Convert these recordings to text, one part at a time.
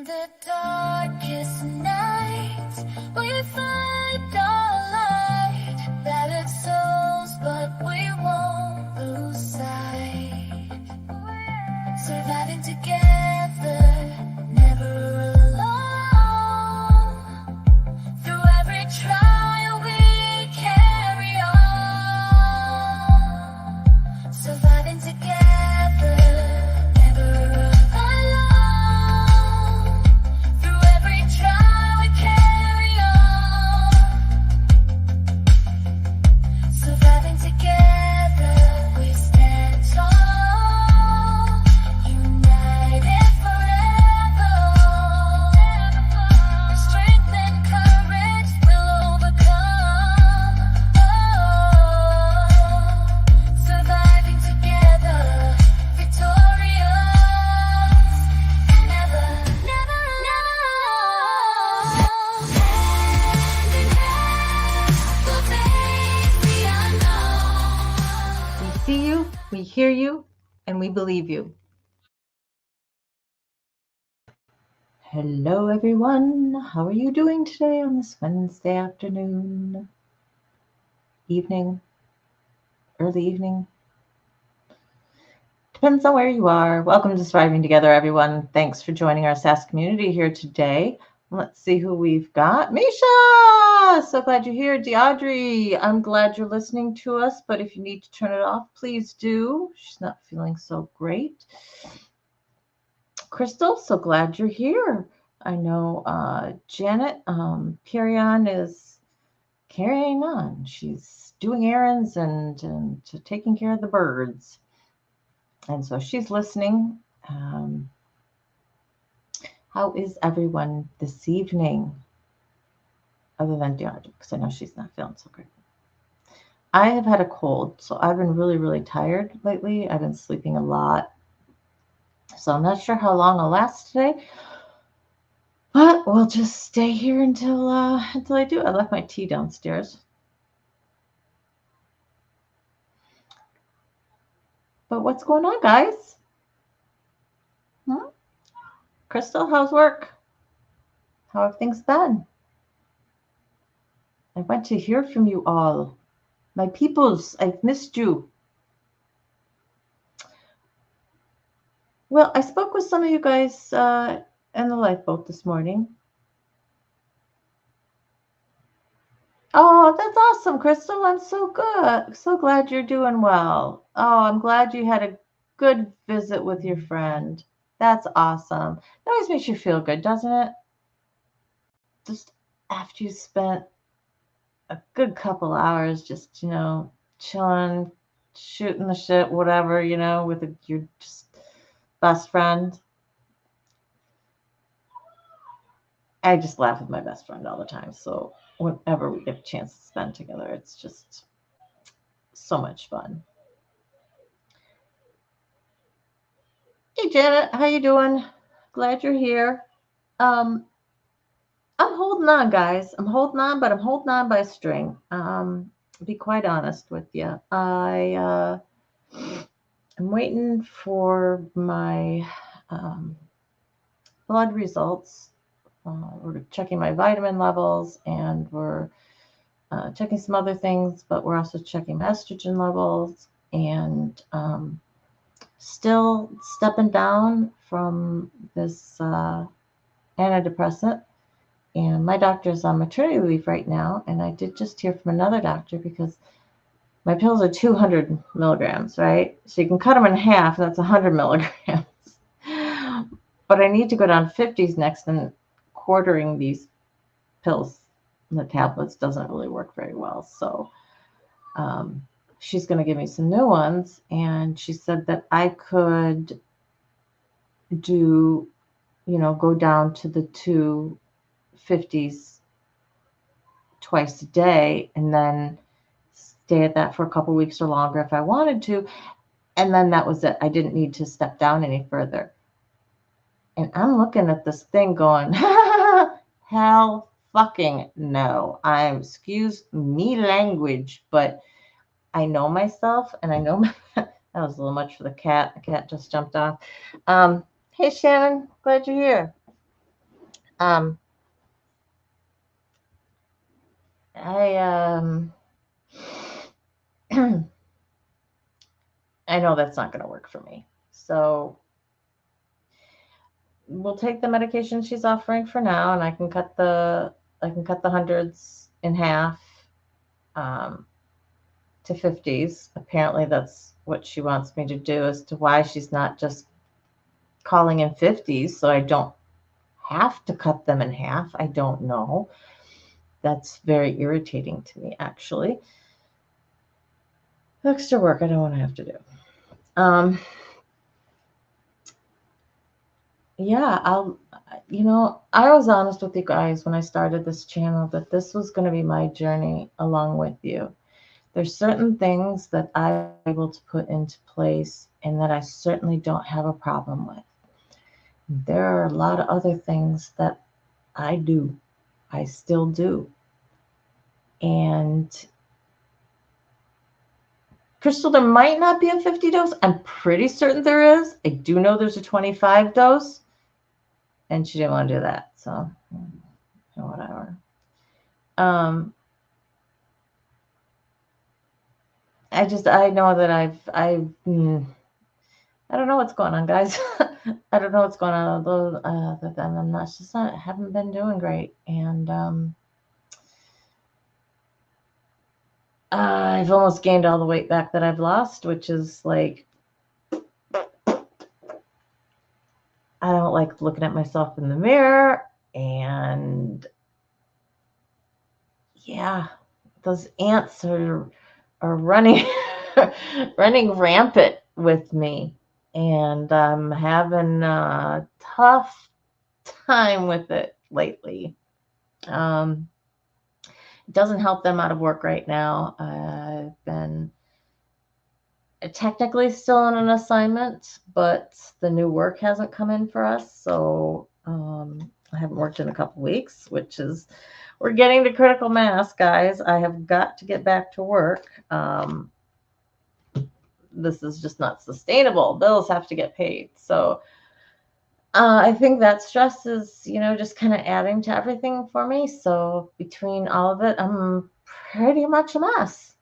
the darkest nights, we find our light. Battered souls, but we won't lose sight. Surviving together, never alone. Through every trial, we carry on. Surviving together, never alone. Through every trial, we carry on. Surviving together, we stand tall. United forever. Strength and courage will overcome. Surviving together, victorious. Never, never alone. Hand in hand, we'll face the unknown. We see you, we hear you, and we believe you. Hello, everyone. How are you doing today on this Wednesday afternoon, evening, early evening? Depends on where you are. Welcome to Surviving Together, everyone. Thanks for joining our SAS community here today. Let's see who we've got. Misha! So glad you're here. Deaudrey, I'm glad you're listening to us, but if you need to turn it off, please do. She's not feeling so great. Crystal, so glad you're here. I know Janet Perion is carrying on. She's doing errands and taking care of the birds. And so she's listening. How is everyone this evening? Other than Deaudrey, because I know she's not feeling so great. I have had a cold, so I've been really, really tired lately. I've been sleeping a lot. So I'm not sure how long I'll last today. But we'll just stay here until I do. I left my tea downstairs. But what's going on, guys? Crystal, how's work? How have things been? I want to hear from you all. My peoples, I've missed you. Well, I spoke with some of you guys in the lifeboat this morning. Oh, that's awesome, Crystal. I'm so good. So glad you're doing well. Oh, I'm glad you had a good visit with your friend. That's awesome. That always makes you feel good, doesn't it? Just after you spent a good couple hours just, chilling, shooting the shit, whatever, with your just best friend. I just laugh with my best friend all the time. So whenever we get a chance to spend together, it's just so much fun. Hey, Janet, how you doing? Glad you're here. I'm holding on, guys. I'm holding on, but I'm holding on by a string. To be quite honest with you, I'm waiting for my blood results. We're checking my vitamin levels, and we're checking some other things, but we're also checking my estrogen levels, and still stepping down from this antidepressant. And my doctor's on maternity leave right now, and I did just hear from another doctor because my pills are 200 milligrams, right? So you can cut them in half, and that's 100 milligrams. But I need to go down 50s next, and quartering these pills and the tablets doesn't really work very well. So she's going to give me some new ones, and she said that I could do, go down to the 250s twice a day and then stay at that for a couple weeks or longer if I wanted to. And then that was it. I didn't need to step down any further. And I'm looking at this thing going, hell fucking no. Excuse me language, but I know myself, and I know that was a little much for the cat. The cat just jumped off. Hey, Shannon, glad you're here. Um, I I know that's not going to work for me. So we'll take the medication she's offering for now, and I can cut the hundreds in half, um, to 50s. Apparently, that's what she wants me to do. As to why she's not just calling in 50s, so I don't have to cut them in half, I don't know. That's very irritating to me, actually. Extra work I don't want to have to do. Um, yeah, I was honest with you guys when I started this channel that this was going to be my journey along with you. There's certain things that I'm able to put into place and that I certainly don't have a problem with. There are a lot of other things that I do. I still do. And Crystal, there might not be a 50 dose. I'm pretty certain there is. I do know there's a 25 dose. And she didn't want to do that. So, whatever. I know that I don't know what's going on, guys. I don't know what's going on. Although, I'm not, haven't been doing great. And, I've almost gained all the weight back that I've lost, which is like, I don't like looking at myself in the mirror. And yeah, those ants are running running rampant with me, and I'm having a tough time with it lately. It doesn't help them out of work right now. I've been technically still on an assignment, but the new work hasn't come in for us, so I haven't worked in a couple weeks, which is, we're getting to critical mass, guys. I have got to get back to work. This is just not sustainable. Bills have to get paid. So I think that stress is, just kind of adding to everything for me. So between all of it, I'm pretty much a mess.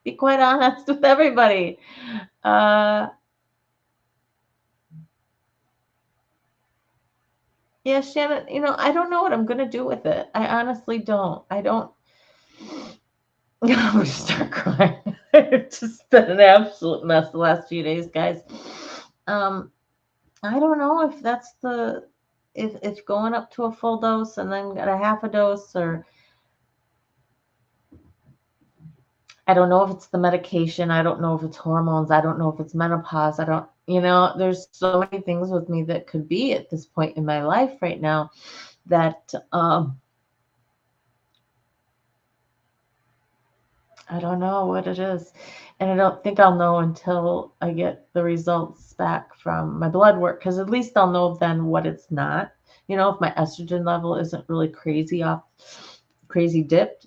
Be quite honest with everybody. Yeah, Shannon, I don't know what I'm going to do with it. I honestly don't. I don't. I'm going to start crying. It's just been an absolute mess the last few days, guys. I don't know if that's if going up to a full dose and then got a half a dose, or I don't know if it's the medication. I don't know if it's hormones. I don't know if it's menopause. I don't, there's so many things with me that could be at this point in my life right now that I don't know what it is. And I don't think I'll know until I get the results back from my blood work, because at least I'll know then what it's not. If my estrogen level isn't really crazy dipped,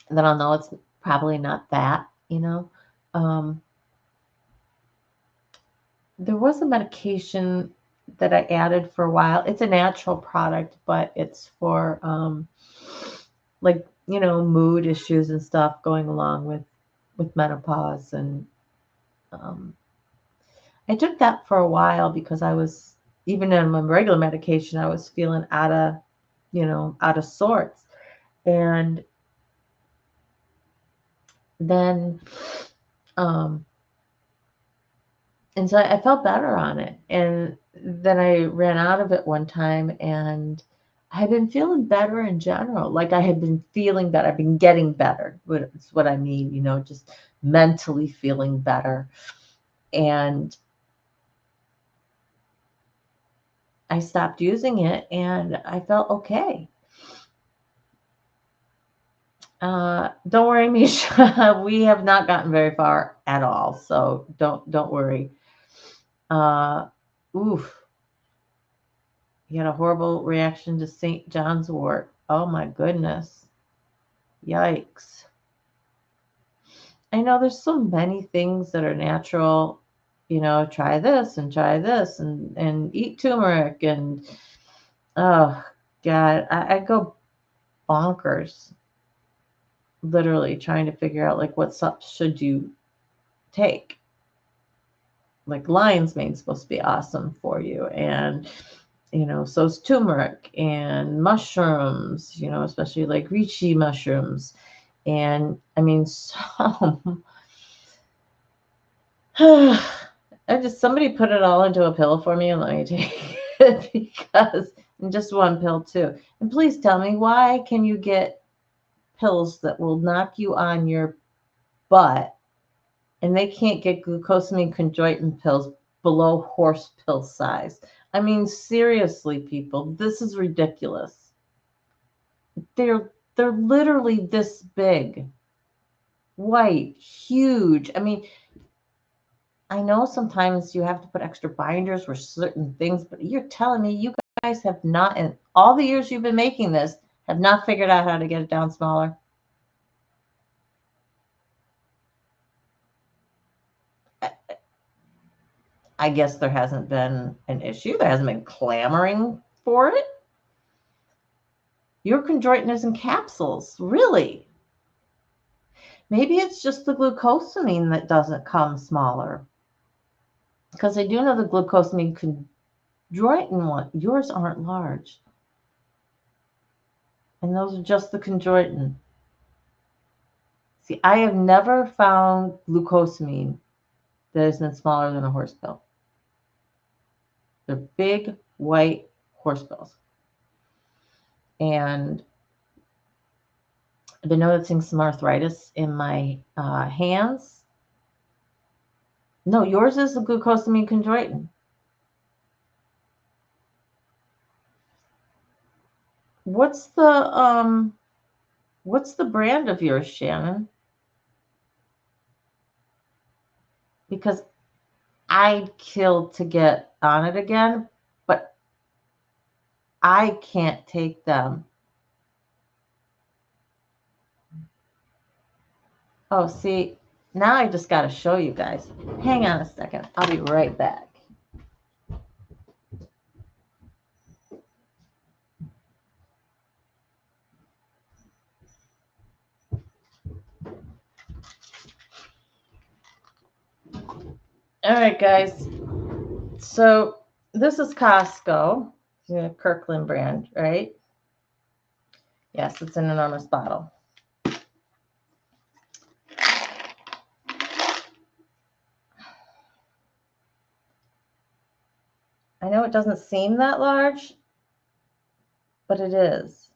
then I'll know it's probably not that. Um, there was a medication that I added for a while. It's a natural product, but it's for like, mood issues and stuff going along with menopause. And I took that for a while because I was, even in my regular medication, I was feeling out of sorts. And then um and so I felt better on it. And then I ran out of it one time, and I had been feeling better in general. Like, I had been feeling better. I've been getting better. It's what I mean, just mentally feeling better. And I stopped using it and I felt okay. Don't worry, Misha. We have not gotten very far at all. So don't worry. Oof. You had a horrible reaction to St. John's wort. Oh my goodness. Yikes. I know there's so many things that are natural try this and eat turmeric and oh God, I go bonkers literally trying to figure out like what steps should you take. Like lion's mane's supposed to be awesome for you, and so's turmeric and mushrooms, especially like reishi mushrooms, and I mean so. Somebody put it all into a pill for me and let me take it because and just one pill too. And please tell me, why can you get pills that will knock you on your butt and they can't get glucosamine chondroitin pills below horse pill size? I mean, seriously, people, this is ridiculous. They're literally this big, white, huge. I mean, I know sometimes you have to put extra binders for certain things, but you're telling me you guys have not, in all the years you've been making this, have not figured out how to get it down smaller? I guess there hasn't been an issue. There hasn't been clamoring for it. Your chondroitin is in capsules, really. Maybe it's just the glucosamine that doesn't come smaller. Because I do know the glucosamine chondroitin one, yours aren't large. And those are just the chondroitin. See, I have never found glucosamine that has been smaller than a horse pill. They're big, white horse pills. And I've been noticing some arthritis in my hands. No, yours is the glucosamine chondroitin. What's the brand of yours, Shannon? Because I'd kill to get on it again, but I can't take them. Oh, see, now I just got to show you guys. Hang on a second. I'll be right back. All right, guys. So this is Costco, Kirkland brand, right? Yes, it's an enormous bottle. I know it doesn't seem that large, but it is.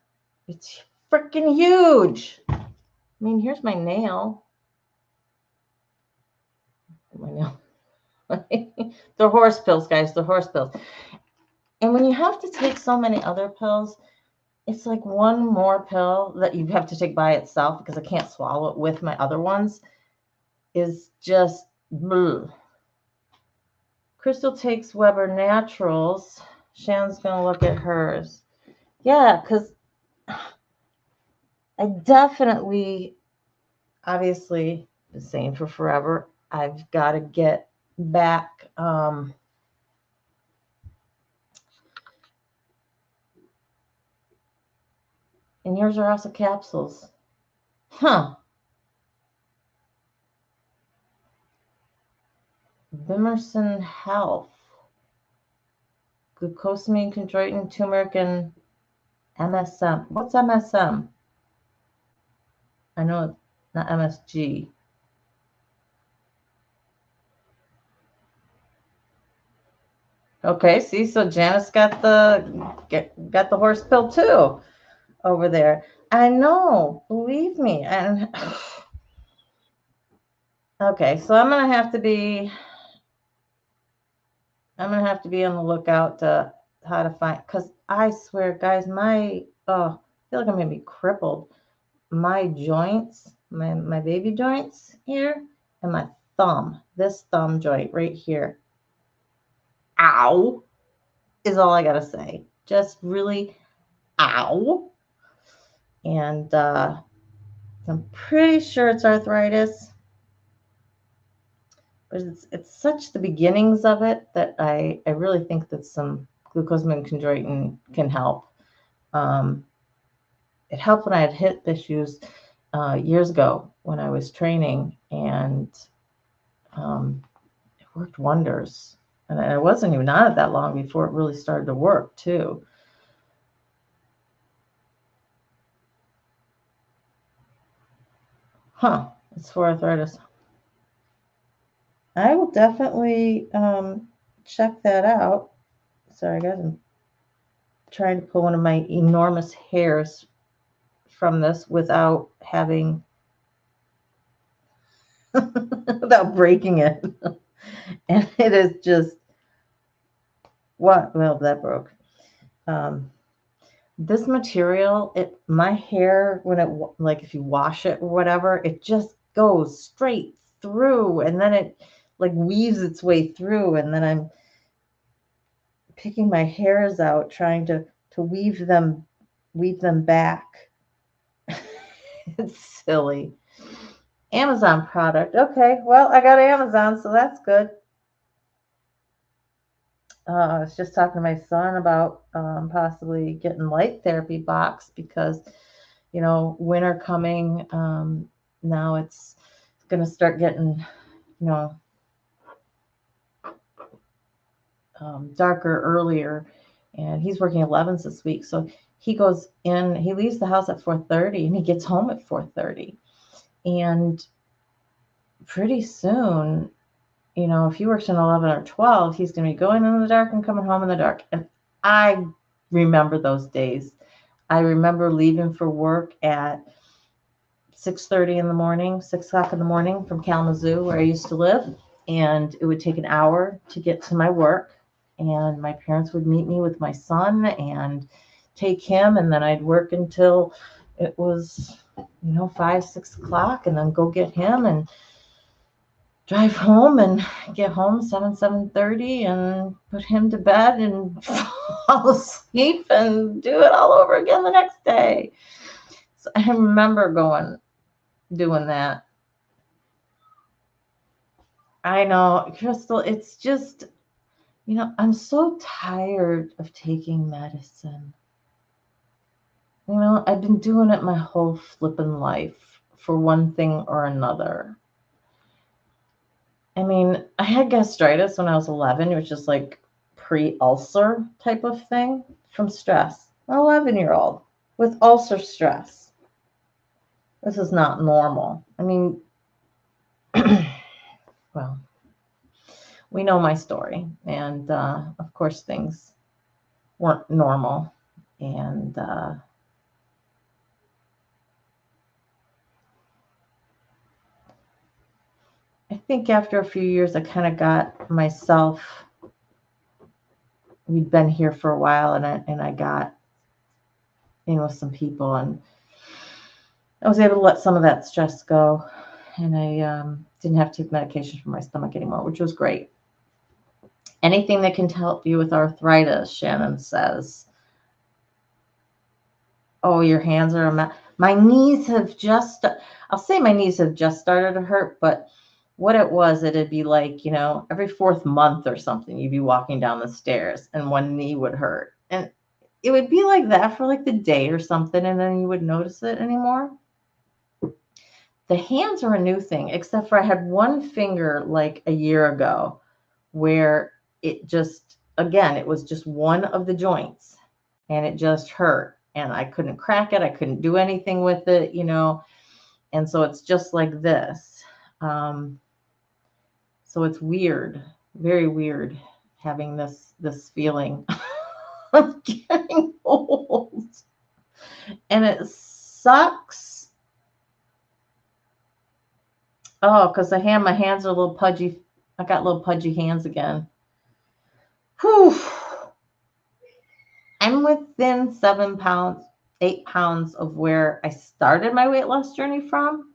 It's freaking huge. I mean, here's my nail. My nail. They're horse pills, guys. They're horse pills. And when you have to take so many other pills, it's like one more pill that you have to take by itself because I can't swallow it with my other ones. Is just bleh. Crystal takes Weber Naturals. Shannon's going to look at hers. Yeah, because I definitely, obviously, been saying for forever, I've got to get back. And yours are also capsules. Huh. Bimerson Health. Glucosamine, chondroitin, turmeric, and MSM. What's MSM? I know it's not MSG. Okay, see, so Janice got the horse pill too over there. I know, believe me. And okay, so I'm gonna have to be on the lookout to how to find, because I swear, guys, I feel like I'm gonna be crippled. My joints, my baby joints here, and my thumb, this thumb joint right here. Ow, is all I gotta say. Just really ow. And I'm pretty sure it's arthritis. But it's such the beginnings of it that I really think that some glucosamine chondroitin can help. It helped when I had hip issues years ago when I was training, and it worked wonders. And I wasn't even on it that long before it really started to work too. Huh, it's for arthritis. I will definitely check that out. Sorry, guys, I'm trying to pull one of my enormous hairs from this without having, without breaking it. And it is just, what? Well, that broke. This material, my hair, when it, like if you wash it or whatever, it just goes straight through, and then it like weaves its way through, and then I'm picking my hairs out, trying to weave them back. It's silly. Amazon product. Okay, well, I got Amazon, so that's good. I was just talking to my son about possibly getting light therapy box because, winter coming. Now it's going to start getting, darker earlier, and he's working 11s this week. So he leaves the house at 4:30 and he gets home at 4:30. And pretty soon, if he works an 11 or 12, he's going to be going in the dark and coming home in the dark. And I remember those days. I remember leaving for work at 6:30 in the morning, 6 o'clock in the morning from Kalamazoo, where I used to live. And it would take an hour to get to my work. And my parents would meet me with my son and take him. And then I'd work until it was, 5, 6 o'clock, and then go get him and drive home and get home 7:30 and put him to bed and fall asleep and do it all over again the next day. So I remember doing that. I know, Crystal, it's just, I'm so tired of taking medicine. I've been doing it my whole flippin' life for one thing or another. I mean, I had gastritis when I was 11, which is like pre-ulcer type of thing from stress. An 11-year-old with ulcer stress. This is not normal. I mean, well, we know my story. And of course, things weren't normal. And I think after a few years, I kind of got myself. We'd been here for a while, and I got in with some people, and I was able to let some of that stress go, and I didn't have to take medication for my stomach anymore, which was great. Anything that can help you with arthritis, Shannon says. Oh, your hands are a mess. My knees have just, I'll say my knees have just started to hurt, but what it was, it'd be like, every 4th month or something, you'd be walking down the stairs and one knee would hurt. And it would be like that for like the day or something, and then you wouldn't notice it anymore. The hands are a new thing, except for I had one finger like a year ago where it just, again, it was just one of the joints and it just hurt. And I couldn't crack it. I couldn't do anything with it, And so it's just like this. So it's weird, very weird, having this feeling of getting old. And it sucks. Oh, because my hands are a little pudgy. I got little pudgy hands again. Whew. I'm within 7 pounds, 8 pounds of where I started my weight loss journey from.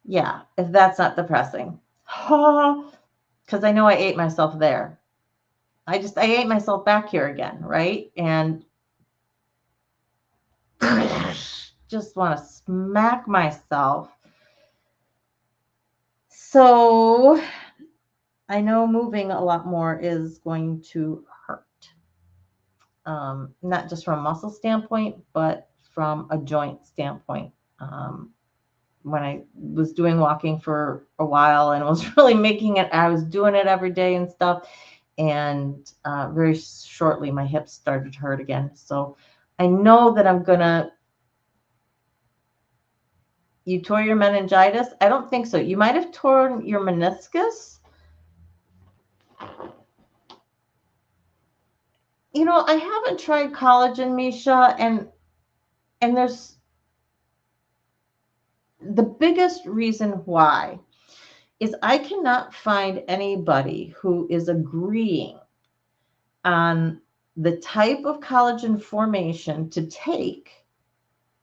Yeah, if that's not depressing. Because I know I ate myself there. I ate myself back here again, right? And just want to smack myself. So I know moving a lot more is going to hurt. Not just from a muscle standpoint, but from a joint standpoint. When I was doing walking for a while and was really making it, I was doing it every day and stuff. And very shortly, my hips started to hurt again. So I know that I'm going to. You tore your meningitis? I don't think so. You might have torn your meniscus. I haven't tried collagen, Misha, and there's the biggest reason why is I cannot find anybody who is agreeing on the type of collagen formation to take,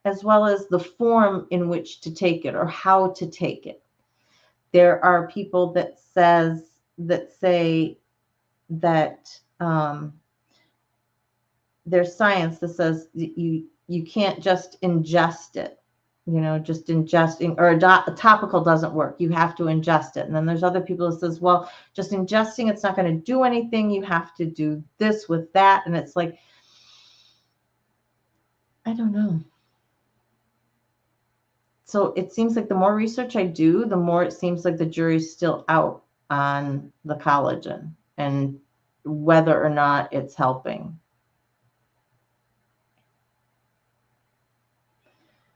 as well as the form in which to take it or how to take it. There are people that say that there's science that says that you can't just ingest it. Just ingesting or a topical doesn't work. You have to ingest it. And then there's other people that says, well, just ingesting, it's not going to do anything. You have to do this with that. And it's like, I don't know. So it seems like the more research I do, the more it seems like the jury's still out on the collagen and whether or not it's helping.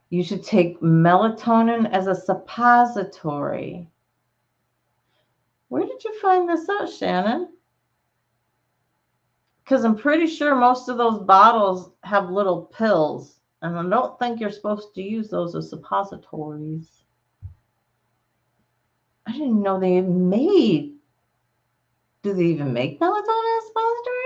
You should take melatonin as a suppository. Where did you find this out, Shannon? Because I'm pretty sure most of those bottles have little pills, and I don't think you're supposed to use those as suppositories. I didn't know they made. Do they even make melatonin as suppository?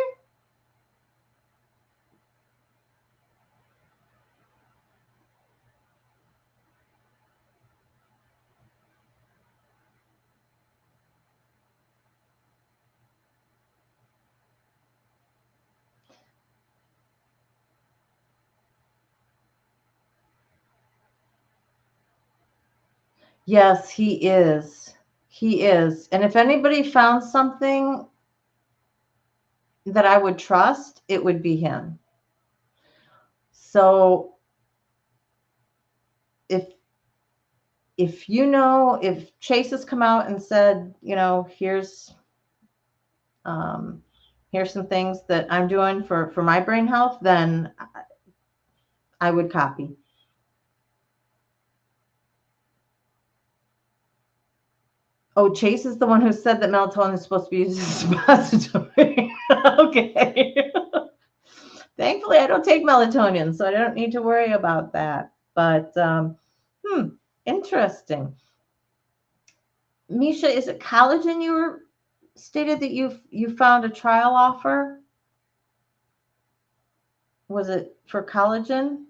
Yes, he is. He is. And if anybody found something that I would trust, it would be him. So if if Chase has come out and said, here's some things that I'm doing for my brain health, then I would copy. Oh, Chase is the one who said that melatonin is supposed to be used as a suppository. Okay. Thankfully, I don't take melatonin, so I don't need to worry about that. But interesting. Misha, is it collagen you were stated that you found a trial offer? Was it for collagen?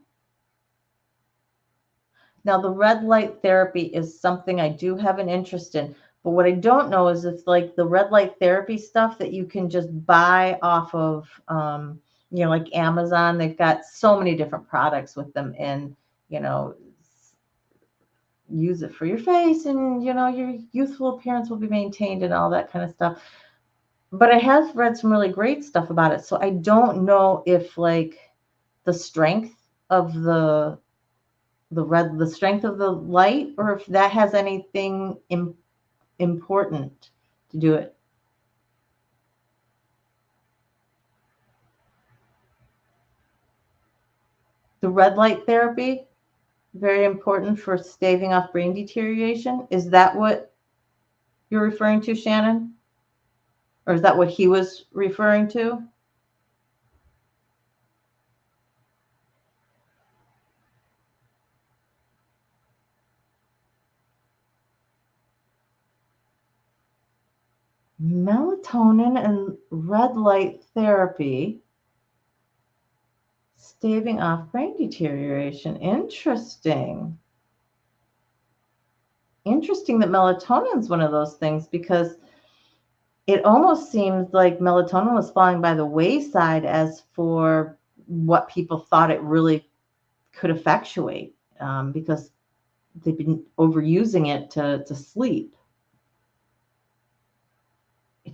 Now, the red light therapy is something I do have an interest in. But what I don't know is if like the red light therapy stuff that you can just buy off of, like Amazon, they've got so many different products with them in, use it for your face and, your youthful appearance will be maintained and all that kind of stuff. But I have read some really great stuff about it. So I don't know if like the strength of the strength of the light or if that has anything important to do it. The red light therapy, very important for staving off brain deterioration. Is that what you're referring to, Shannon? Or is that what he was referring to? Melatonin and red light therapy staving off brain deterioration. Interesting. Interesting that melatonin is one of those things because it almost seems like melatonin was falling by the wayside as for what people thought it really could effectuate because they've been overusing it to sleep.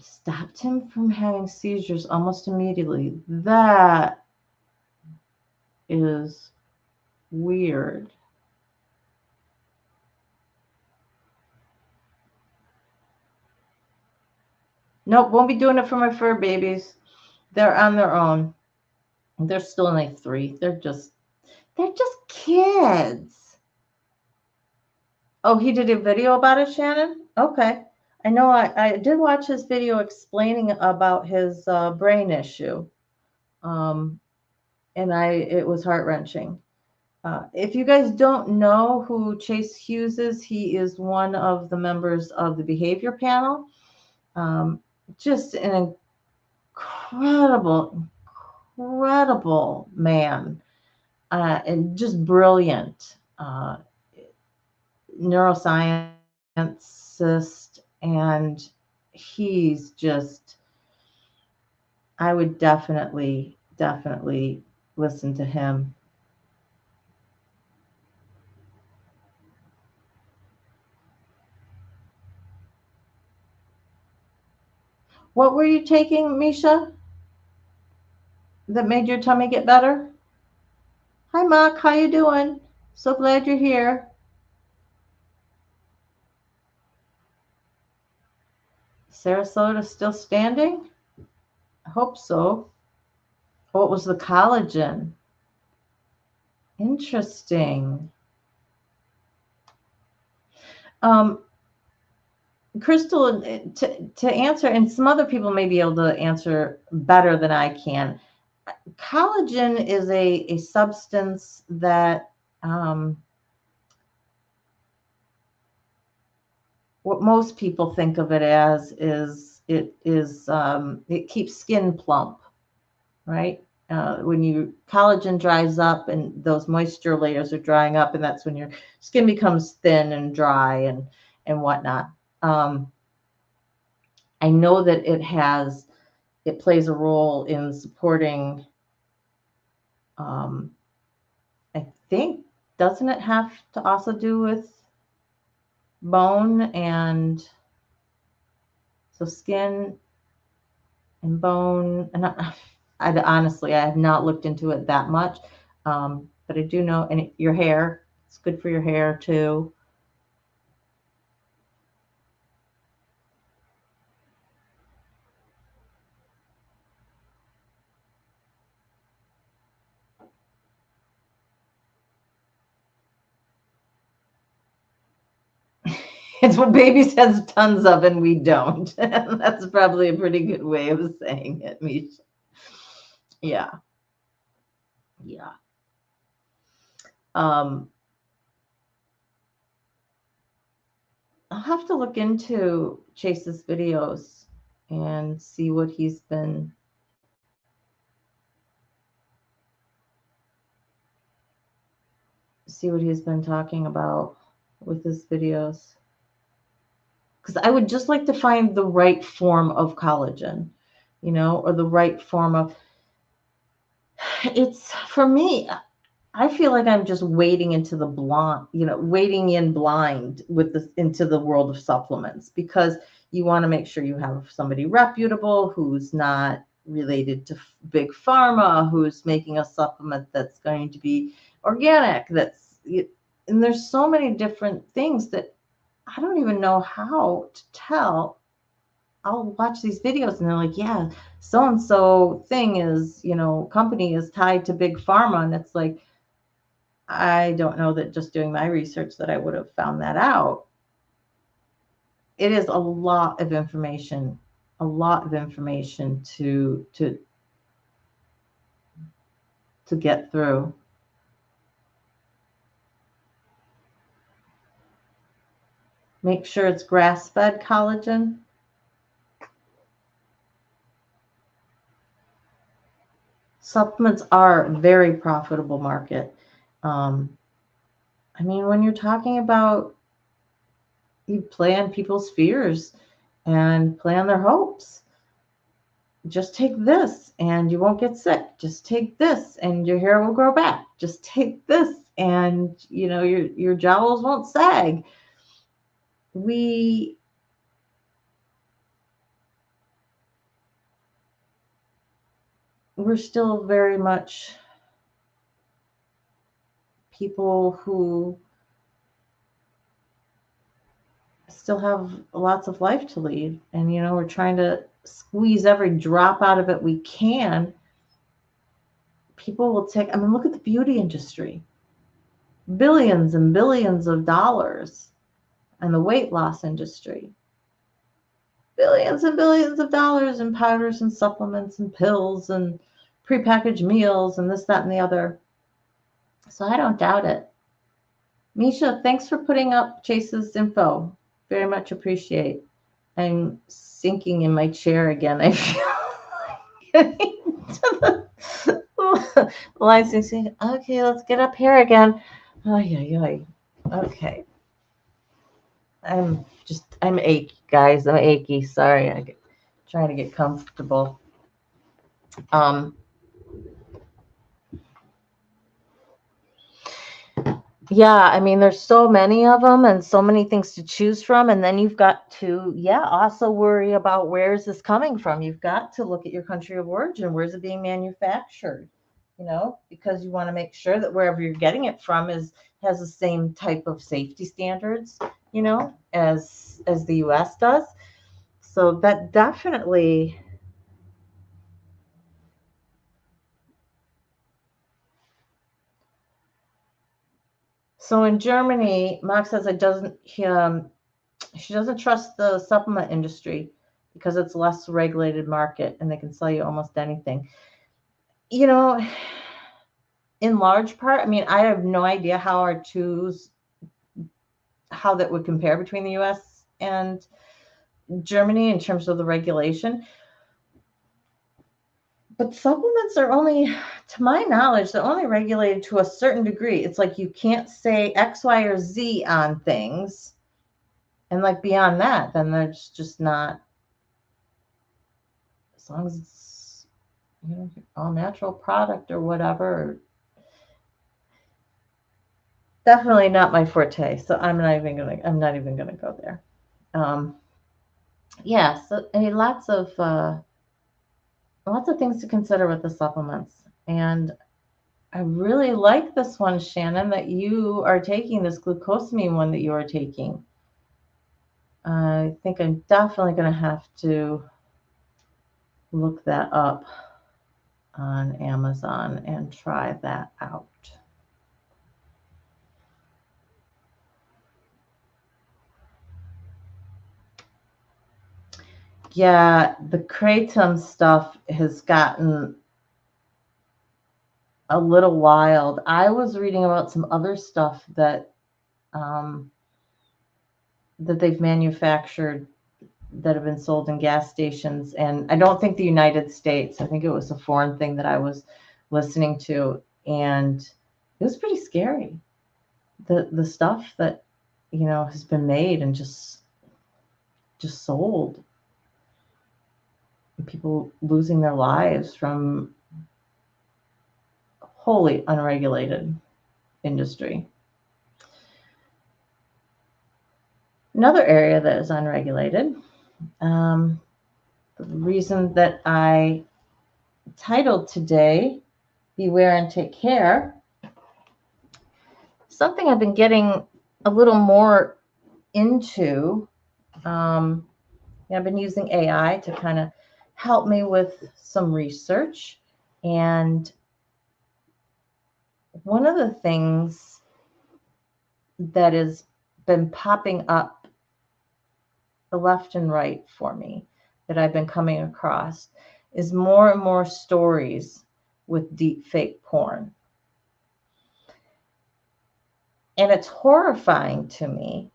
stopped him from having seizures almost immediately. That is weird. Nope, won't be doing it for my fur babies. They're on their own. They're still only 3. They're just kids. Oh, he did a video about it, Shannon? Okay. I know I did watch his video explaining about his brain issue. Um, and it was heart-wrenching. If you guys don't know who Chase Hughes is, he is one of the members of the behavior panel. Just an incredible, incredible man, and just brilliant neuroscientist. And he's just, I would definitely, definitely listen to him. What were you taking, Misha, that made your tummy get better? Hi, Mark. How you doing? So glad you're here. Sarasota still standing? I hope so. Oh, it was the collagen. Interesting. Um, Crystal, to answer, and some other people may be able to answer better than I can. Collagen is a substance that what most people think of it as is it keeps skin plump, right? When collagen dries up and those moisture layers are drying up, and that's when your skin becomes thin and dry and whatnot. I know that it plays a role in supporting. Um, I think, doesn't it have to also do with bone, and so skin and bone? And honestly, I have not looked into it that much, but I do know, and your hair, it's good for your hair too. It's what babies has tons of and we don't. That's probably a pretty good way of saying it, Misha. Yeah, yeah. Um, I'll have to look into Chase's videos and see what he's been talking about with his videos. Because I would just like to find the right form of collagen, or the right form of. It's for me. I feel like I'm just wading into the blind, wading in blind with this into the world of supplements, because you want to make sure you have somebody reputable who's not related to big pharma, who's making a supplement that's going to be organic. And there's so many different things that I don't even know how to tell. I'll watch these videos and they're like, yeah, so and so thing is, company is tied to big pharma. And it's like, I don't know that just doing my research that I would have found that out. It is a lot of information to get through. Make sure it's grass-fed collagen. Supplements are a very profitable market. I mean, when you're talking about, you play on people's fears and play on their hopes. Just take this and you won't get sick. Just take this and your hair will grow back. Just take this and your jowls won't sag. We we're still very much people who still have lots of life to lead. And, we're trying to squeeze every drop out of it we can. People will take, look at the beauty industry, billions and billions of dollars, and the weight loss industry, billions and billions of dollars in powders and supplements and pills and prepackaged meals and this, that, and the other. So I don't doubt it. Misha, thanks for putting up Chase's info. Very much appreciate. I'm sinking in my chair again. I feel like getting to the licensing. Okay, let's get up here again. Ay. Okay. I'm achy, guys. I'm achy. Sorry. I'm trying to get comfortable. Yeah, there's so many of them and so many things to choose from. And then you've got to, also worry about where is this coming from. You've got to look at your country of origin. Where's it being manufactured? Because you want to make sure that wherever you're getting it from has the same type of safety standards, as the US does. So that definitely. So in Germany, Mark says she doesn't trust the supplement industry because it's a less regulated market and they can sell you almost anything. In large part, I have no idea how that would compare between the US and Germany in terms of the regulation. But supplements are only, to my knowledge, they're only regulated to a certain degree. It's like you can't say X, Y, or Z on things. And like beyond that, then there's just not, as long as it's, all natural product or whatever. Definitely not my forte. So I'm not even gonna go there. So lots of things to consider with the supplements. And I really like this one, Shannon, that you are taking, this glucosamine one that you are taking. I think I'm definitely going to have to look that up on Amazon and try that out. Yeah, the kratom stuff has gotten a little wild. I was reading about some other stuff that they've manufactured that have been sold in gas stations, and I don't think the United States. I think it was a foreign thing that I was listening to, and it was pretty scary. The stuff that has been made and just sold, and people losing their lives from wholly unregulated industry. Another area that is unregulated. The reason that I titled today, Beware and Take Care, something I've been getting a little more into. I've been using AI to kind of help me with some research. And one of the things that has been popping up the left and right for me that I've been coming across is more and more stories with deep fake porn. And it's horrifying to me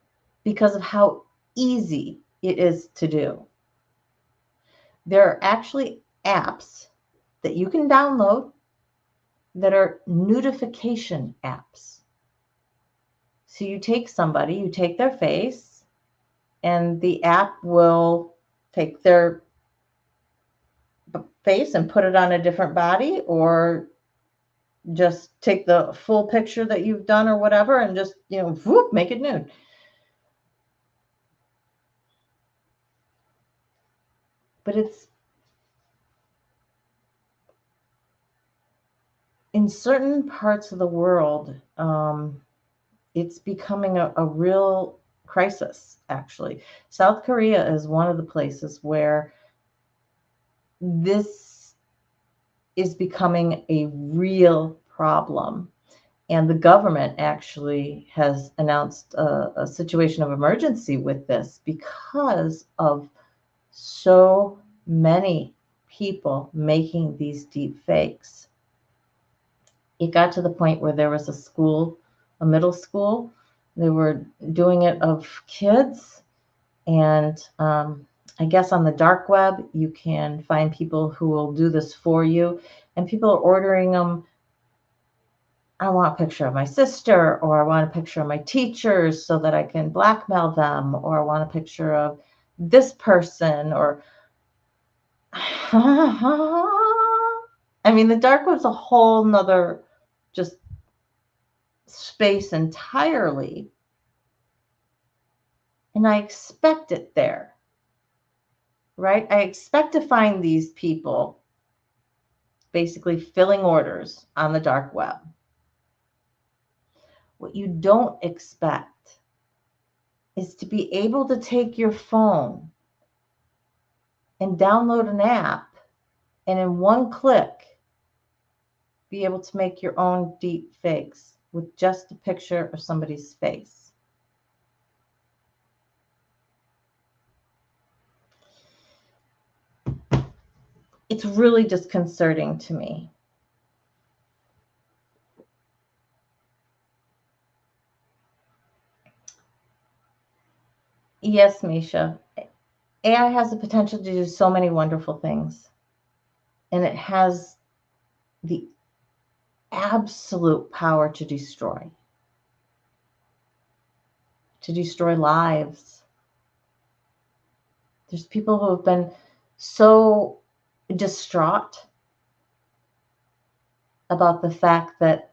because of how easy it is to do. There are actually apps that you can download that are nudification apps. So you take their face, and the app will take their face and put it on a different body, or just take the full picture that you've done or whatever and just, whoop, make it nude. But in certain parts of the world, it's becoming a real crisis, actually. South Korea is one of the places where this is becoming a real problem. And the government actually has announced a situation of emergency with this because of so many people making these deep fakes. It got to the point where there was a middle school, they were doing it of kids. And I guess on the dark web, you can find people who will do this for you. And people are ordering them. I want a picture of my sister, or I want a picture of my teachers so that I can blackmail them, or I want a picture of this person, or I mean, the dark web's a whole nother just space entirely. And I expect it there, right? I expect to find these people basically filling orders on the dark web. What you don't expect is to be able to take your phone and download an app and in one click be able to make your own deep fakes with just a picture of somebody's face. It's really disconcerting to me. Yes, Misha, AI has the potential to do so many wonderful things. And it has the absolute power to destroy lives. There's people who have been so distraught about the fact that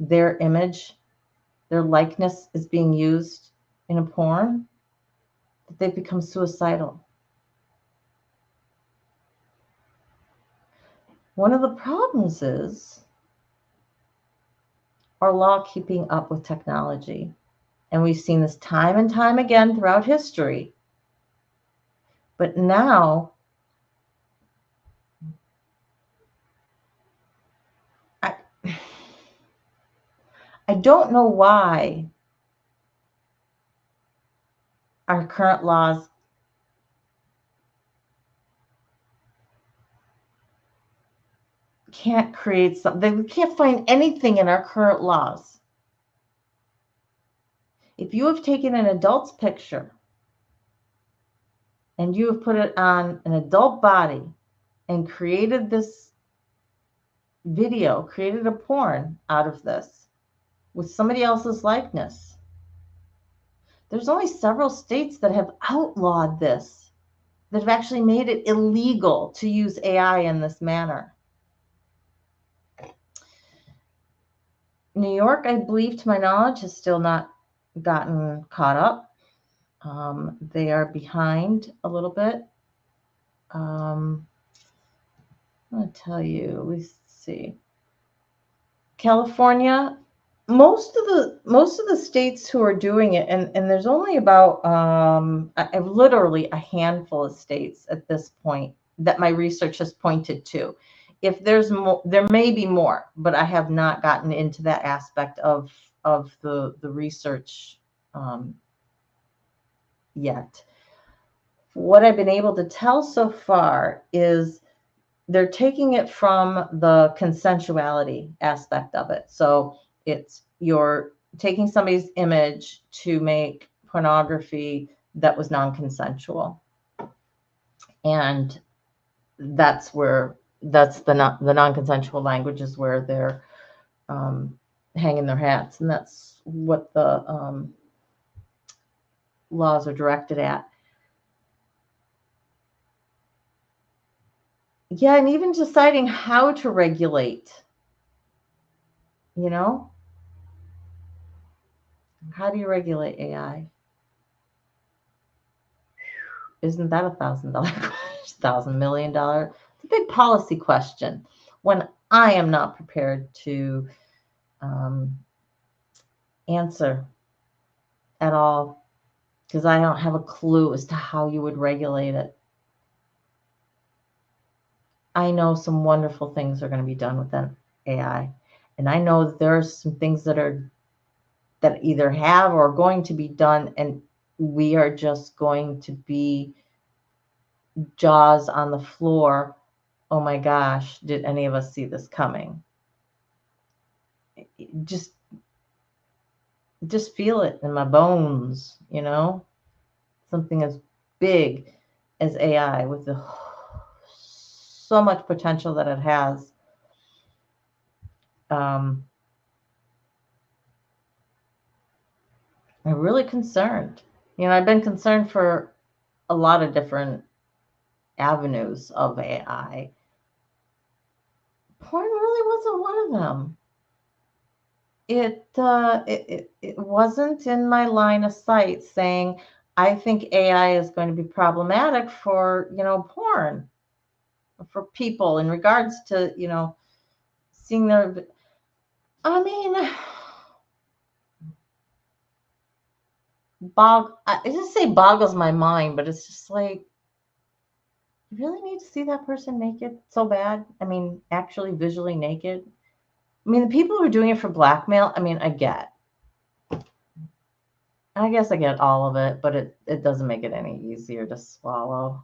their image, their likeness is being used in a porn, that they've become suicidal. One of the problems is our law keeping up with technology. And we've seen this time and time again throughout history. But now, I don't know why our current laws can't create something. We can't find anything in our current laws. If you have taken an adult's picture and you have put it on an adult body and created this video, created a porn out of this with somebody else's likeness, there's only several states that have outlawed this, that have actually made it illegal to use AI in this manner. New York, I believe, to my knowledge, has still not gotten caught up. They are behind a little bit. I'm going to tell you, let's see. California, most of the states who are doing it, and there's only about literally a handful of states at this point that my research has pointed to. If there's more, there may be more, but I have not gotten into that aspect of the research yet. What I've been able to tell so far is they're taking it from the consensuality aspect of it. So it's you're taking somebody's image to make pornography that was non-consensual. And that's the non-consensual language is where they're hanging their hats. And that's what the laws are directed at. Yeah, and even deciding how to regulate, how do you regulate AI? Isn't that $1,000 $1,000 million? It's a big policy question. When I am not prepared to answer at all because I don't have a clue as to how you would regulate it. I know some wonderful things are going to be done with that AI, and I know that there are some things that either have or are going to be done, and we are just going to be jaws on the floor. Oh my gosh, did any of us see this coming? Just feel it in my bones, something as big as AI with so much potential that it has. I'm really concerned. I've been concerned for a lot of different avenues of AI. Porn really wasn't one of them. It wasn't in my line of sight saying, I think AI is going to be problematic for, porn, for people in regards to, seeing their, I mean, I just say boggles my mind, but it's just like, you really need to see that person naked so bad? I mean, actually visually naked? I mean, the people who are doing it for blackmail, I mean, I get. I guess I get all of it, but it doesn't make it any easier to swallow.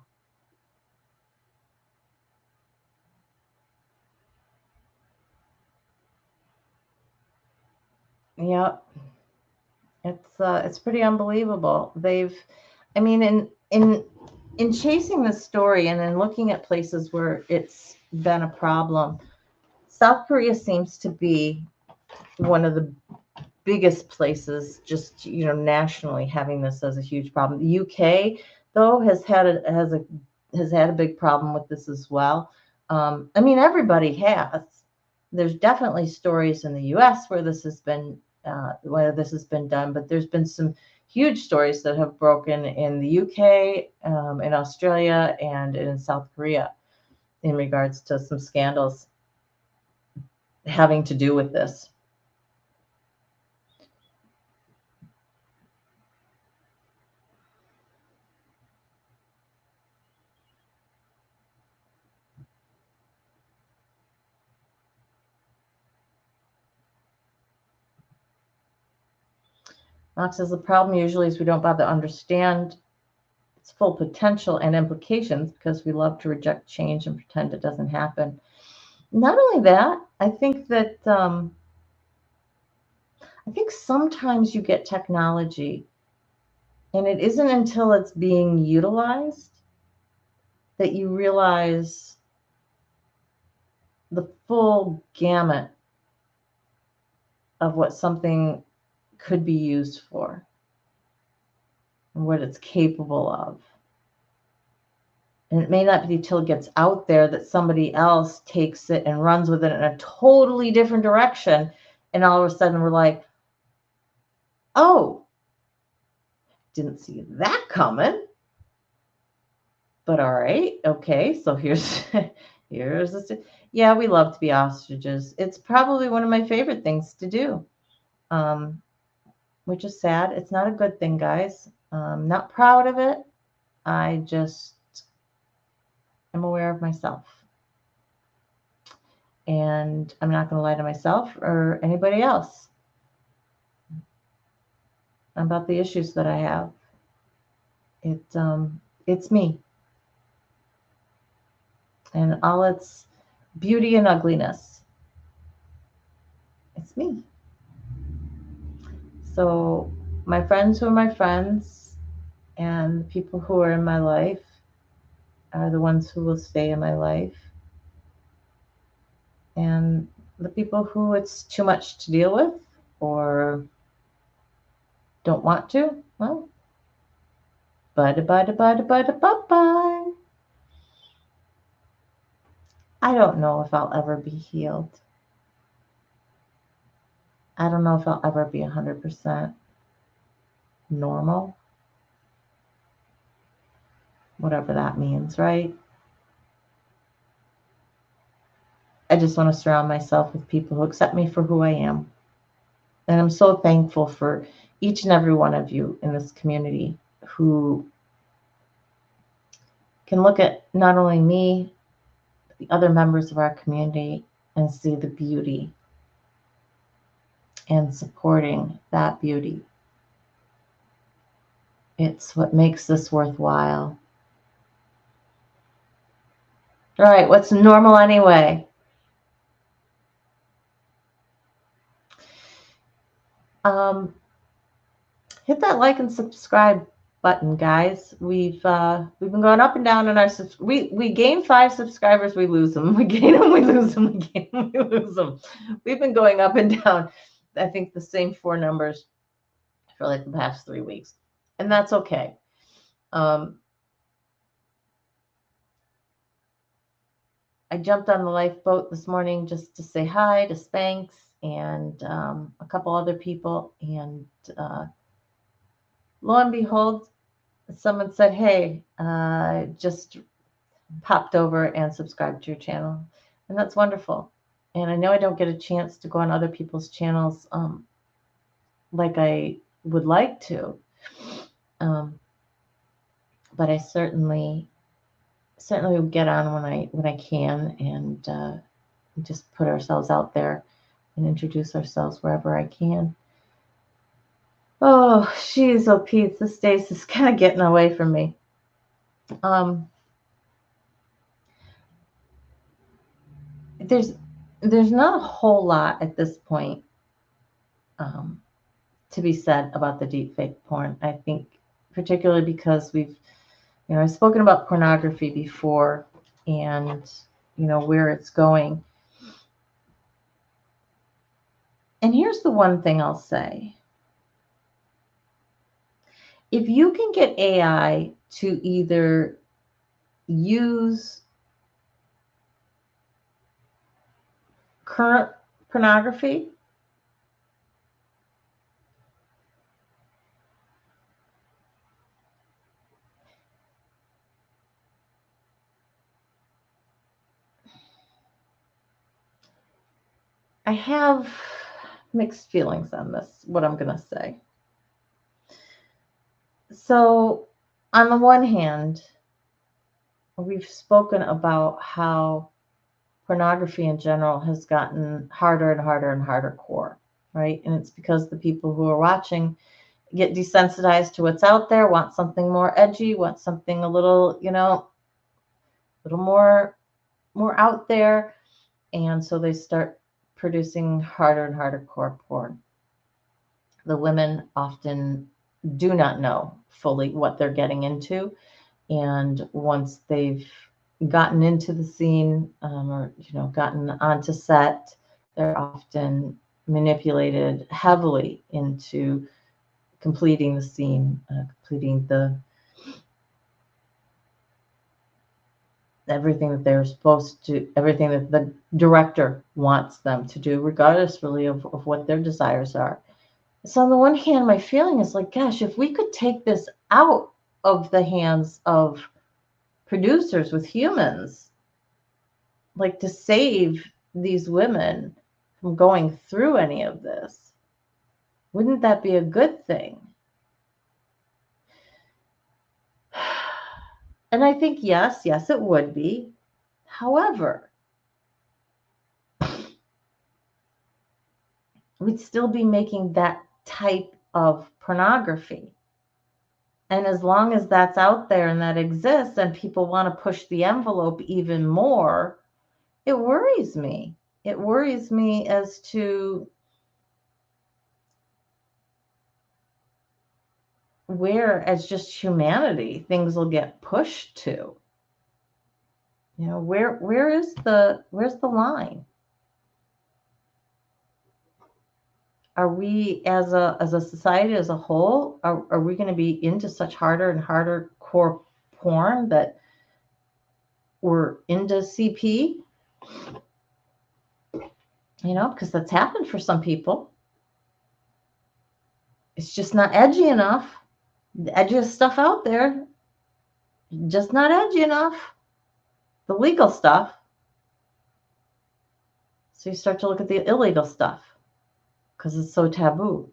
Yep. It's pretty unbelievable. I mean, in chasing this story and in looking at places where it's been a problem, South Korea seems to be one of the biggest places, just nationally, having this as a huge problem. The UK, though, has had a big problem with this as well. I mean, everybody has. There's definitely stories in the US where this has been done, but there's been some huge stories that have broken in the UK, in Australia, and in South Korea in regards to some scandals having to do with this. Knox says the problem usually is we don't bother to understand its full potential and implications because we love to reject change and pretend it doesn't happen. Not only that, I think sometimes you get technology, and it isn't until it's being utilized that you realize the full gamut of what something could be used for and what it's capable of. And it may not be until it gets out there that somebody else takes it and runs with it in a totally different direction. And all of a sudden we're like, oh, didn't see that coming. But all right, okay, so here's this. Yeah, we love to be ostriches. It's probably one of my favorite things to do, which is sad. It's not a good thing, guys. I'm not proud of it. I just am aware of myself. And I'm not going to lie to myself or anybody else about the issues that I have. It's me and all its beauty and ugliness. It's me. So my friends who are my friends and the people who are in my life are the ones who will stay in my life. And the people who it's too much to deal with or don't want to, well, bye bye bye bye bye bye. I don't know if I'll ever be healed. I don't know if I'll ever be 100% normal, whatever that means, right? I just want to surround myself with people who accept me for who I am. And I'm so thankful for each and every one of you in this community who can look at not only me, but the other members of our community and see the beauty and supporting that beauty. It's what makes this worthwhile. All right, what's normal anyway? Hit that like and subscribe button, guys. We've been going up and down in our we gain 5 subscribers, we lose them. We gain them, we lose them. We gain them, we lose them. We've been going up and down. I think the same 4 numbers for like the past 3 weeks, and that's okay. I jumped on the lifeboat this morning just to say hi to Spanx and a couple other people, and lo and behold, someone said, "Hey, just popped over and subscribed to your channel," and that's wonderful. And I know I don't get a chance to go on other people's channels like I would like to, but I certainly will get on when I can, and just put ourselves out there and introduce ourselves wherever I can. Oh, jeez, oh, Pete, this day's is kind of getting away from me. There's not a whole lot at this point to be said about the deepfake porn. I think particularly because I've spoken about pornography before, and where it's going. And here's the one thing I'll say. If you can get AI to either use current pornography I have mixed feelings on this, what I'm going to say. So, on the one hand, we've spoken about how pornography in general has gotten harder and harder and harder core, right? And it's because the people who are watching get desensitized to what's out there, want something more edgy, want something a little, little more out there, and so they start producing harder and harder core porn. The women often do not know fully what they're getting into, and once they've gotten into the scene, or gotten onto set, they're often manipulated heavily into completing the scene, completing everything that they're supposed to, everything that the director wants them to do, regardless really of what their desires are. So on the one hand, my feeling is like, gosh, if we could take this out of the hands of producers with humans, like to save these women from going through any of this, wouldn't that be a good thing? And I think yes, it would be. However, we'd still be making that type of pornography. And as long as that's out there and that exists and people want to push the envelope even more, it worries me. It worries me as to where, as just humanity, things will get pushed to. Where's the line? Are we as a society as a whole, are we going to be into such harder and harder core porn that we're into CP? Because that's happened for some people. It's just not edgy enough. The edgiest stuff out there, just not edgy enough. The legal stuff. So you start to look at the illegal stuff because it's so taboo.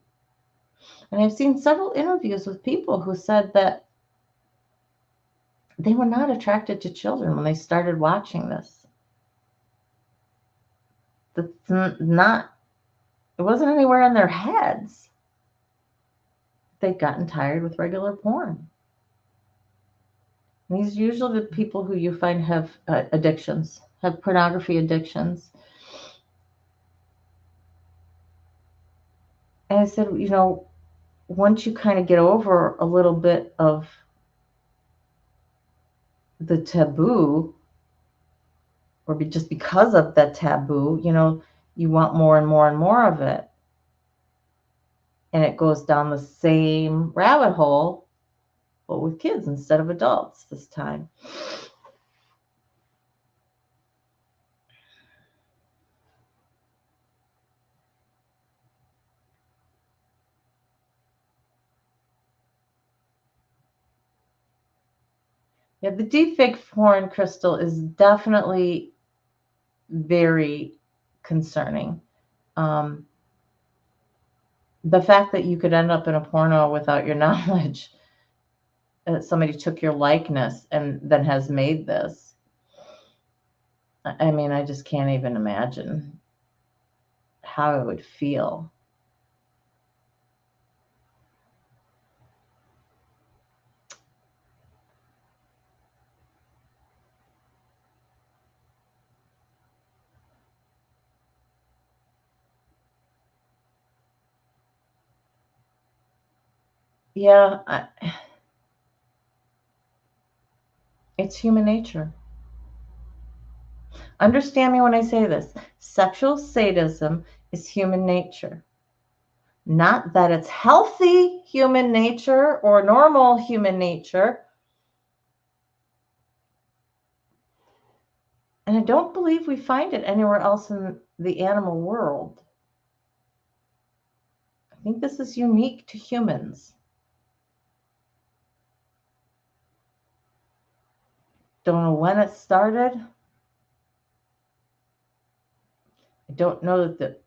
And I've seen several interviews with people who said that they were not attracted to children when they started watching this. That's not, it wasn't anywhere in their heads. They'd gotten tired with regular porn. And these are usually the people who you find have addictions, have pornography addictions. And I said, once you kind of get over a little bit of the taboo, or just because of that taboo, you want more and more and more of it. And it goes down the same rabbit hole, but with kids instead of adults this time. Yeah, the deepfake porn, Crystal, is definitely very concerning. The fact that you could end up in a porno without your knowledge, that somebody took your likeness and then has made this. I mean, I just can't even imagine how it would feel. Yeah, it's human nature. Understand me when I say this. Sexual sadism is human nature. Not that it's healthy human nature or normal human nature. And I don't believe we find it anywhere else in the animal world. I think this is unique to humans. Don't know when it started. I don't know that the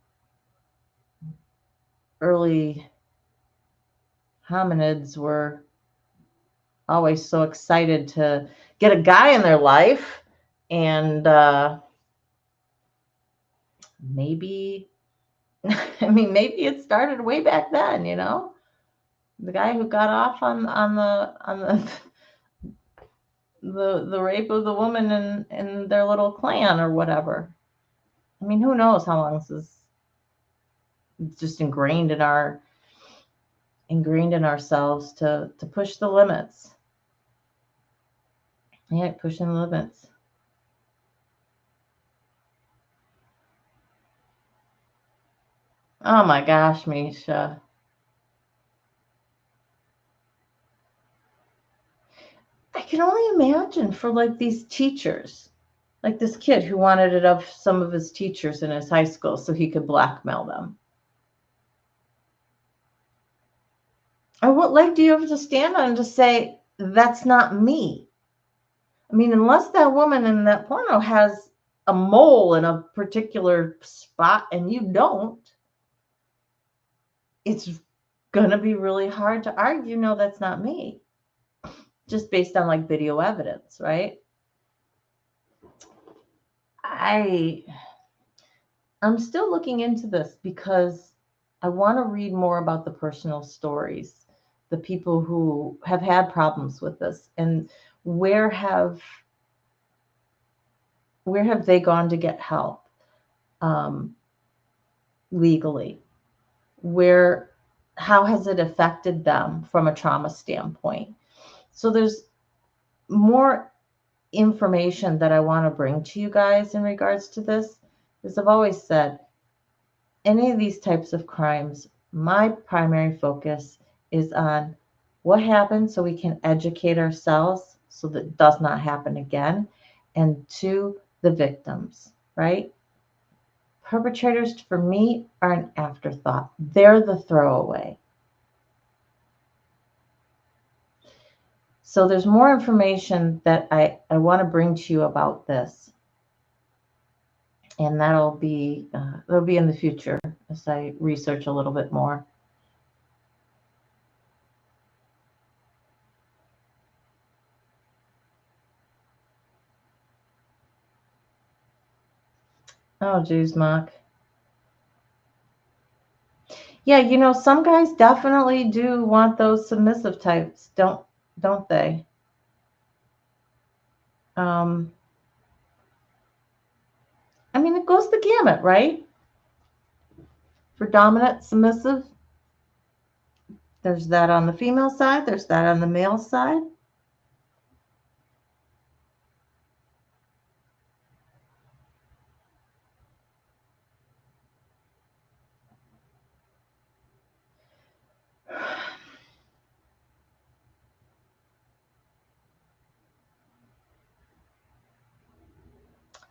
early hominids were always so excited to get a guy in their life. And maybe, I mean, maybe it started way back then, the guy who got off on the rape of the woman in their little clan or whatever. I mean, who knows how long this is just ingrained in ourselves to push the limits. Yeah, pushing the limits. Oh my gosh, Misha. I can only imagine for like these teachers, like this kid who wanted it of some of his teachers in his high school so he could blackmail them. Or what leg do you have to stand on to say, that's not me? I mean, unless that woman in that porno has a mole in a particular spot and you don't, it's going to be really hard to argue, no, that's not me. Just based on like video evidence, right? I'm still looking into this because I want to read more about the personal stories, the people who have had problems with this, and where have they gone to get help legally? How has it affected them from a trauma standpoint? So there's more information that I want to bring to you guys in regards to this. As I've always said, any of these types of crimes, my primary focus is on what happened so we can educate ourselves so that it does not happen again, and to the victims, right? Perpetrators, for me, are an afterthought. They're the throwaway. So there's more information that I want to bring to you about this. And that'll be in the future as I research a little bit more. Oh, geez, Mark. Yeah, some guys definitely do want those submissive types, don't they? Um, I mean, it goes the gamut, right? For dominant, submissive, there's that on the female side, there's that on the male side.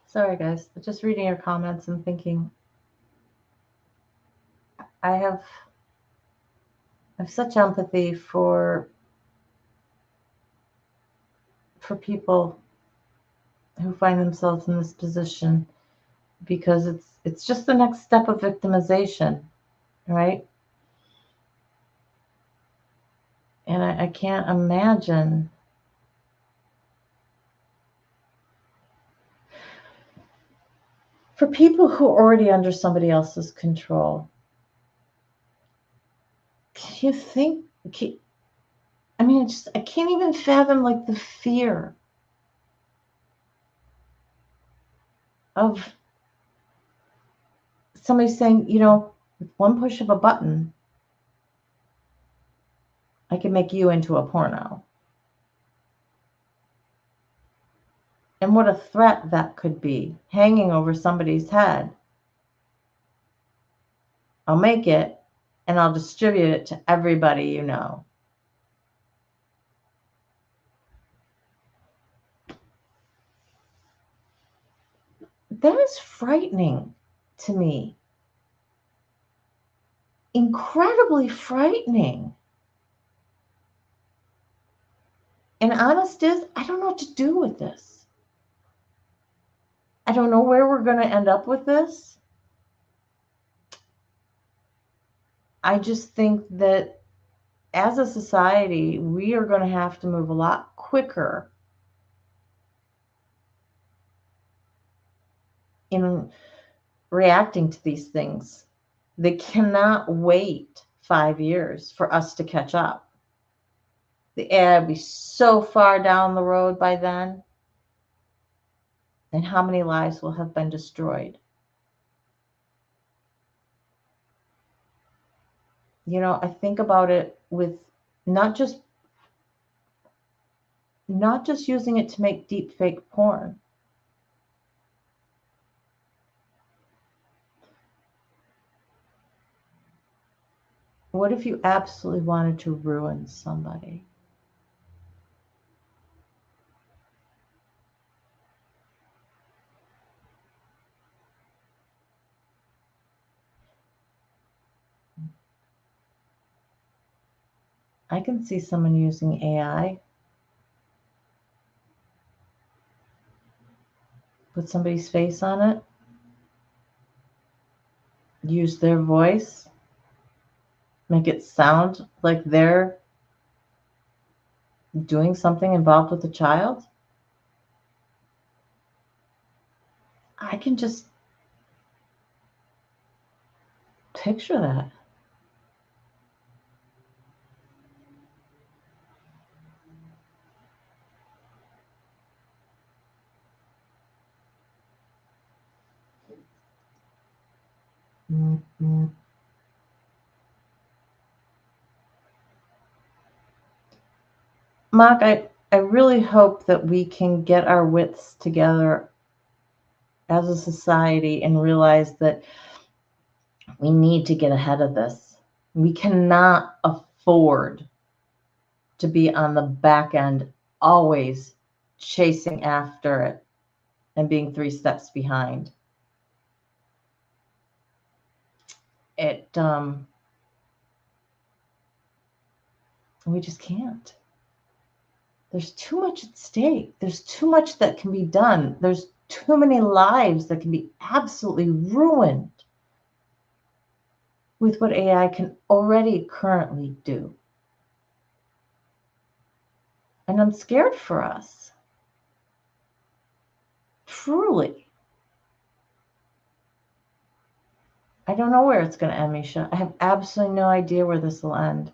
Sorry, guys. Just reading your comments and thinking, I have such empathy for people who find themselves in this position, because it's just the next step of victimization, right? And I can't imagine for people who are already under somebody else's control. Can you think? I mean, I can't even fathom like the fear of somebody saying, with one push of a button, I can make you into a porno. And what a threat that could be, hanging over somebody's head. I'll make it and I'll distribute it to everybody you know. That is frightening to me. Incredibly frightening. And honest is, I don't know what to do with this. I don't know where we're going to end up with this. I just think that as a society, we are going to have to move a lot quicker in reacting to these things. They cannot wait 5 years for us to catch up. The AI will be so far down the road by then. And how many lives will have been destroyed? I think about it with not just using it to make deep fake porn. What if you absolutely wanted to ruin somebody? I can see someone using AI, put somebody's face on it, use their voice, make it sound like they're doing something involved with the child. I can just picture that. Mm-hmm. Mark, I really hope that we can get our wits together as a society and realize that we need to get ahead of this. We cannot afford to be on the back end, always chasing after it and being 3 steps behind. We just can't. There's too much at stake. There's too much that can be done. There's too many lives that can be absolutely ruined with what AI can already currently do. And I'm scared for us. Truly. I don't know where it's going to end, Misha. I have absolutely no idea where this will end.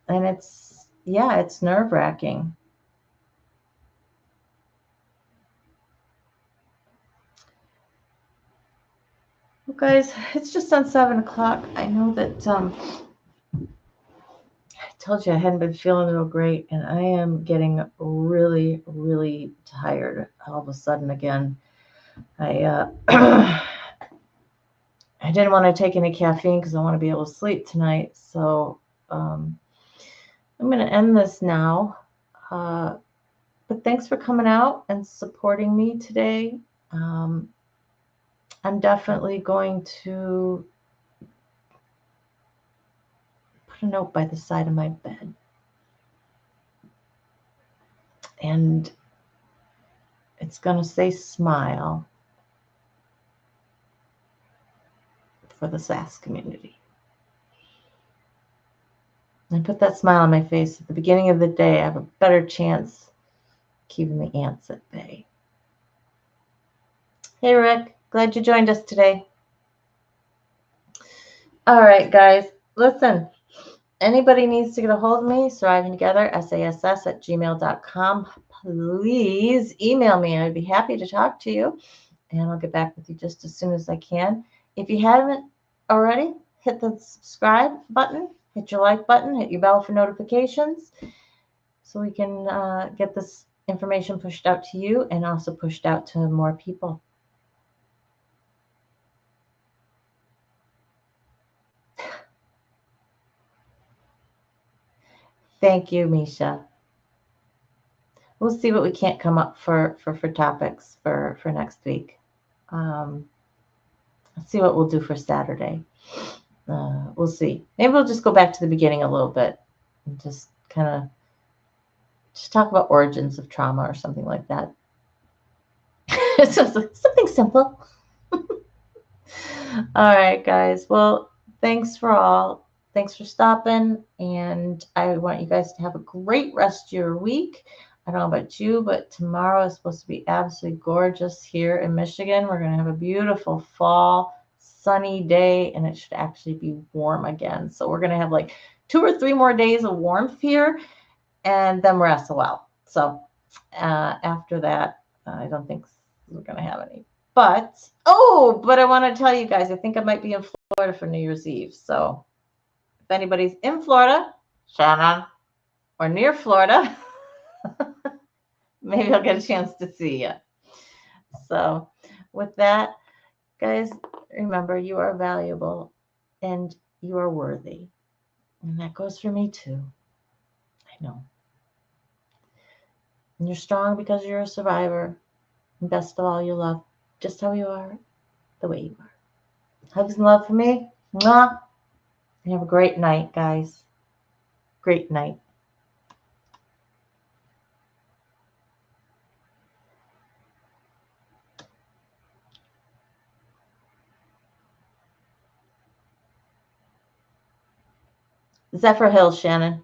And it's nerve-wracking. Well, guys, it's just on 7 o'clock. I know that I told you I hadn't been feeling real great, and I am getting really, really tired all of a sudden again. I I didn't want to take any caffeine because I want to be able to sleep tonight. So I'm going to end this now. But thanks for coming out and supporting me today. I'm definitely going to put a note by the side of my bed. And it's going to say smile for the SAS community. And put that smile on my face at the beginning of the day. I have a better chance keeping the ants at bay. Hey, Rick. Glad you joined us today. All right, guys. Listen, anybody needs to get a hold of me, Surviving Together, sass@gmail.com. Please email me. I'd be happy to talk to you, and I'll get back with you just as soon as I can. If you haven't already, hit the subscribe button, hit your like button, hit your bell for notifications so we can get this information pushed out to you and also pushed out to more people. Thank you, Misha. We'll see what we can't come up for topics for next week. Let's see what we'll do for Saturday. We'll see. Maybe we'll just go back to the beginning a little bit and just kind of just talk about origins of trauma or something like that. Something simple. All right, guys. Well, thanks for stopping, and I want you guys to have a great rest of your week. I don't know about you, but tomorrow is supposed to be absolutely gorgeous here in Michigan. We're going to have a beautiful fall, sunny day, and it should actually be warm again. So we're going to have like 2 or 3 more days of warmth here, and then we're SOL. So after that, I don't think we're going to have any. But I want to tell you guys, I think I might be in Florida for New Year's Eve. So if anybody's in Florida, Shannon, or near Florida, maybe I'll get a chance to see you. So with that, guys, remember you are valuable and you are worthy. And that goes for me too. I know. And you're strong because you're a survivor. And best of all, you love just how you are, the way you are. Hugs and love for me. Mwah. And have a great night, guys. Great night. Zephyr Hills, Shannon.